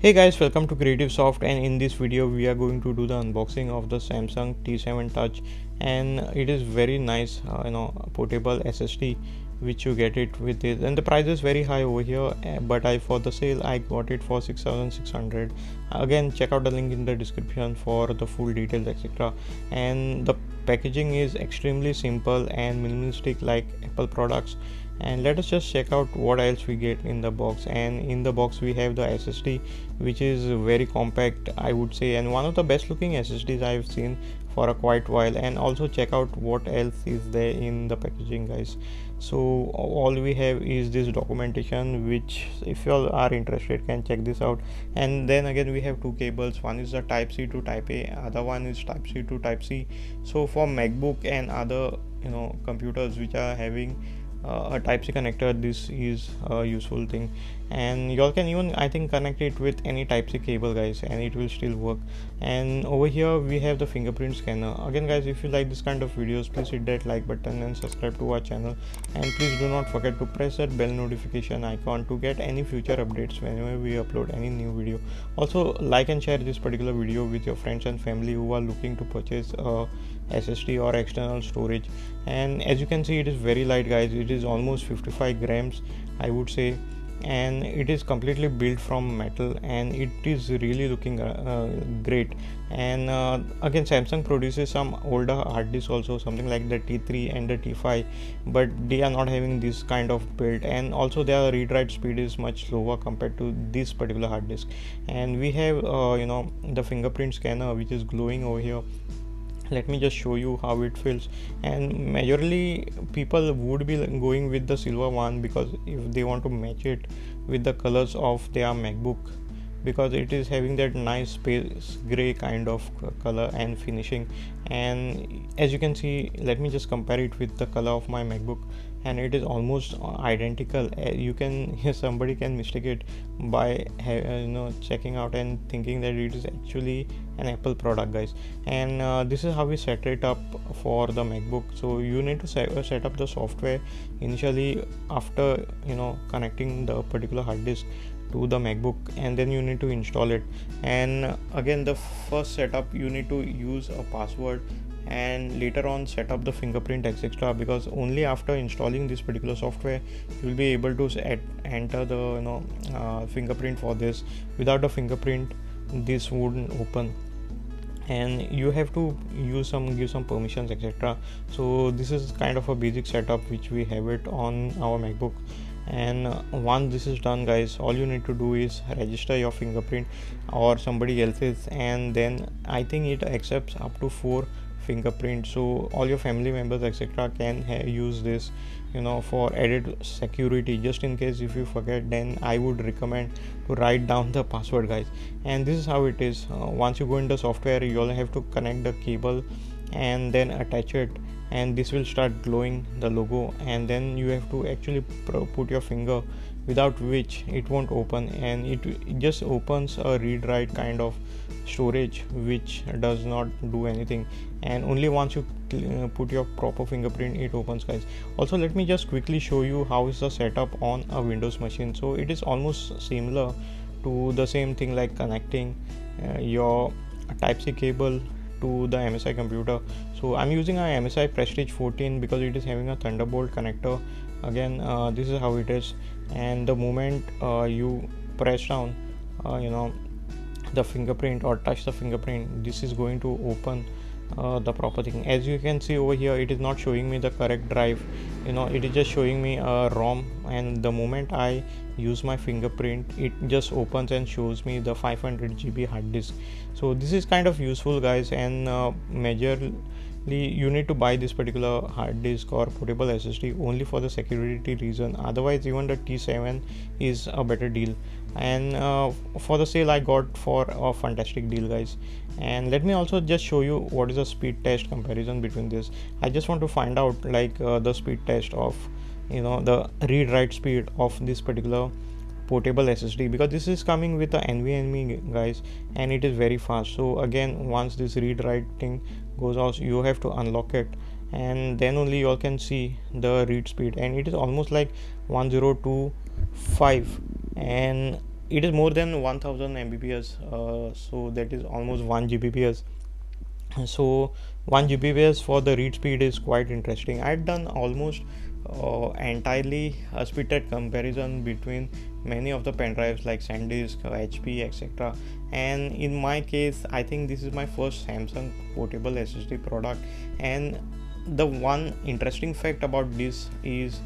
Hey guys, welcome to Creative Soft, and in this video we are going to do the unboxing of the Samsung T7 Touch. And it is very nice, portable SSD which you get it with it, and the price is very high over here, but for the sale I got it for 6600. Again, check out the link in the description for the full details, etc. And the packaging is extremely simple and minimalistic like Apple products. And let us just check out what else we get in the box. And in the box we have the SSD, which is very compact, I would say, and one of the best looking SSDs I've seen for a quite while. And also check out what else is there in the packaging, guys. So all we have is this documentation, which if you all are interested can check this out. And then again we have two cables. One is the type C to type A, other one is type C to type C. So for MacBook and other computers which are having a type C connector, this is a useful thing. And y'all can even, I think, connect it with any type C cable, guys, and it will still work. And over here we have the fingerprint scanner. Again, guys, if you like this kind of videos, please hit that like button and subscribe to our channel. And please do not forget to press that bell notification icon to get any future updates whenever we upload any new video. Also, like and share this particular video with your friends and family who are looking to purchase a SSD or external storage. And as you can see, it is very light, guys. It is almost 55 grams, I would say, and it is completely built from metal, and it is really looking great. And again, Samsung produces some older hard disks also, something like the T3 and the T5, but they are not having this kind of build. And also their read write speed is much slower compared to this particular hard disk. And we have the fingerprint scanner, which is glowing over here. Let me just show you how it feels. And majorly people would be going with the silver one, because if they want to match it with the colors of their MacBook, because it is having that nice space gray kind of color and finishing. And as you can see, let me just compare it with the color of my MacBook, and it is almost identical. You can somebody can mistake it by checking out and thinking that it is actually an Apple product, guys. And this is how we set it up for the MacBook. So you need to set up the software initially after connecting the particular hard disk to the MacBook, and then you need to install it. And again, the first setup you need to use a password, and later on set up the fingerprint, etc., because only after installing this particular software you will be able to enter the fingerprint for this. Without the fingerprint, this wouldn't open, and you have to give some permissions, etc. So this is kind of a basic setup which we have it on our MacBook. And once this is done, guys, all you need to do is register your fingerprint or somebody else's, and then I think it accepts up to 4 fingerprints, so all your family members, etc., can use this for added security. Just in case if you forget, then I would recommend to write down the password, guys. And this is how it is. Once you go in the software, you all have to connect the cable and then attach it, and this will start glowing the logo. And then you have to actually put your finger, without which it won't open, and it just opens a read write kind of storage which does not do anything. And only once you put your proper fingerprint, it opens, guys. Also, let me just quickly show you how is the setup on a Windows machine. So it is almost similar to the same thing, like connecting your type C cable to the MSI computer. So I'm using a MSI Prestige 14 because it is having a Thunderbolt connector. Again, this is how it is. And the moment you press down the fingerprint or touch the fingerprint, this is going to open the proper thing. As you can see over here, it is not showing me the correct drive, it is just showing me a ROM. And the moment I use my fingerprint, it just opens and shows me the 500 GB hard disk. So this is kind of useful, guys. And majorly you need to buy this particular hard disk or portable SSD only for the security reason. Otherwise, even the T7 is a better deal. And for the sale I got for a fantastic deal, guys. And let me also just show you what is the speed test comparison between this. I just want to find out the speed test of the read write speed of this particular portable SSD, because this is coming with the NVMe, guys, and it is very fast. So again, once this read writing goes out, you have to unlock it, and then only you all can see the read speed, and it is almost like 1025. And it is more than 1000 mbps, so that is almost 1 gbps. So 1 gbps for the read speed is quite interesting. I've done almost entirely a speed test comparison between many of the pen drives like SanDisk, HP, etc. And in my case, I think this is my first Samsung portable SSD product. And the one interesting fact about this is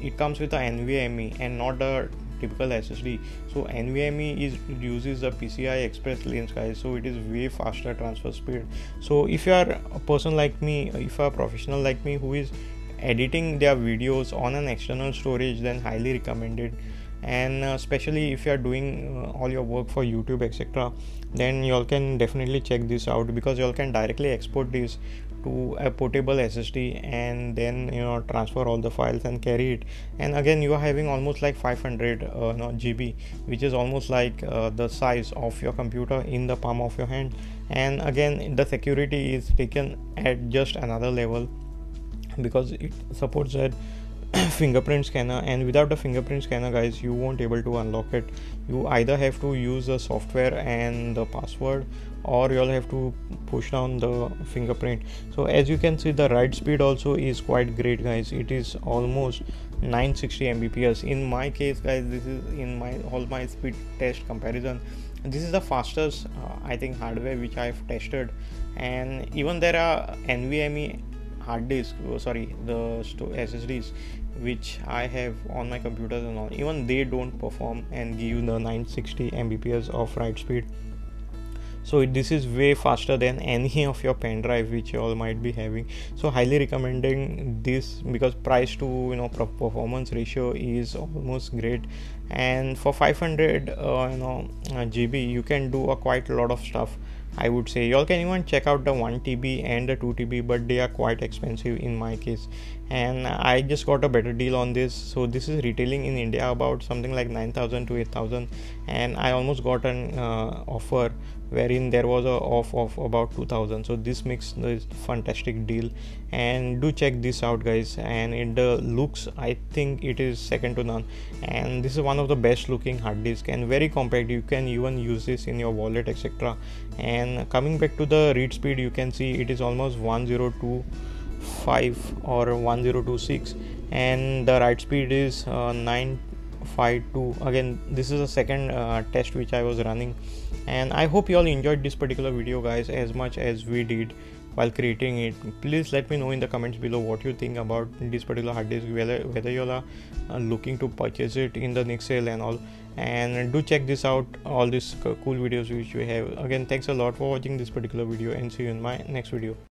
it comes with a NVMe and not a typical SSD. So NVMe uses a PCI Express lanes, guys, so it is way faster transfer speed. So if you are a person like me, if you are a professional like me who is editing their videos on an external storage, then highly recommended. And especially if you are doing all your work for YouTube, etc., then you all can definitely check this out, because you all can directly export this to a portable SSD and then transfer all the files and carry it. And again, you are having almost like 500 GB, which is almost like the size of your computer in the palm of your hand. And again, the security is taken at just another level, because it supports that fingerprint scanner. And without the fingerprint scanner, guys, you won't able to unlock it. You either have to use the software and the password, or you'll have to push down the fingerprint. So as you can see, the write speed also is quite great, guys. It is almost 960 mbps. In my case, guys, this is in my all my speed test comparison, this is the fastest I think hardware which I've tested. And even there are NVMe hard disk, the SSDs which I have on my computers and all, even they don't perform and give the 960 mbps of write speed. So this is way faster than any of your pen drive which you all might be having. So highly recommending this, because price to performance ratio is almost great. And for 500 GB, you can do quite a lot of stuff, I would say. You all can even check out the 1 TB and the 2 TB, but they are quite expensive in my case. And I just got a better deal on this. So this is retailing in India about something like 9,000 to 8,000, and I almost got an offer wherein there was a off of about 2,000. So this makes this fantastic deal, and do check this out, guys. And in the looks, I think it is second to none, and this is one of the best looking hard disk and very compact. You can even use this in your wallet, etc. And coming back to the read speed, you can see it is almost 1025 or 1026, and the write speed is 952. Again, this is the second test which I was running. And I hope you all enjoyed this particular video, guys, as much as we did while creating it. Please let me know in the comments below what you think about this particular hard disk, whether you all are looking to purchase it in the next sale and all. And do check this out, all these cool videos which we have. Again, thanks a lot for watching this particular video, and see you in my next video.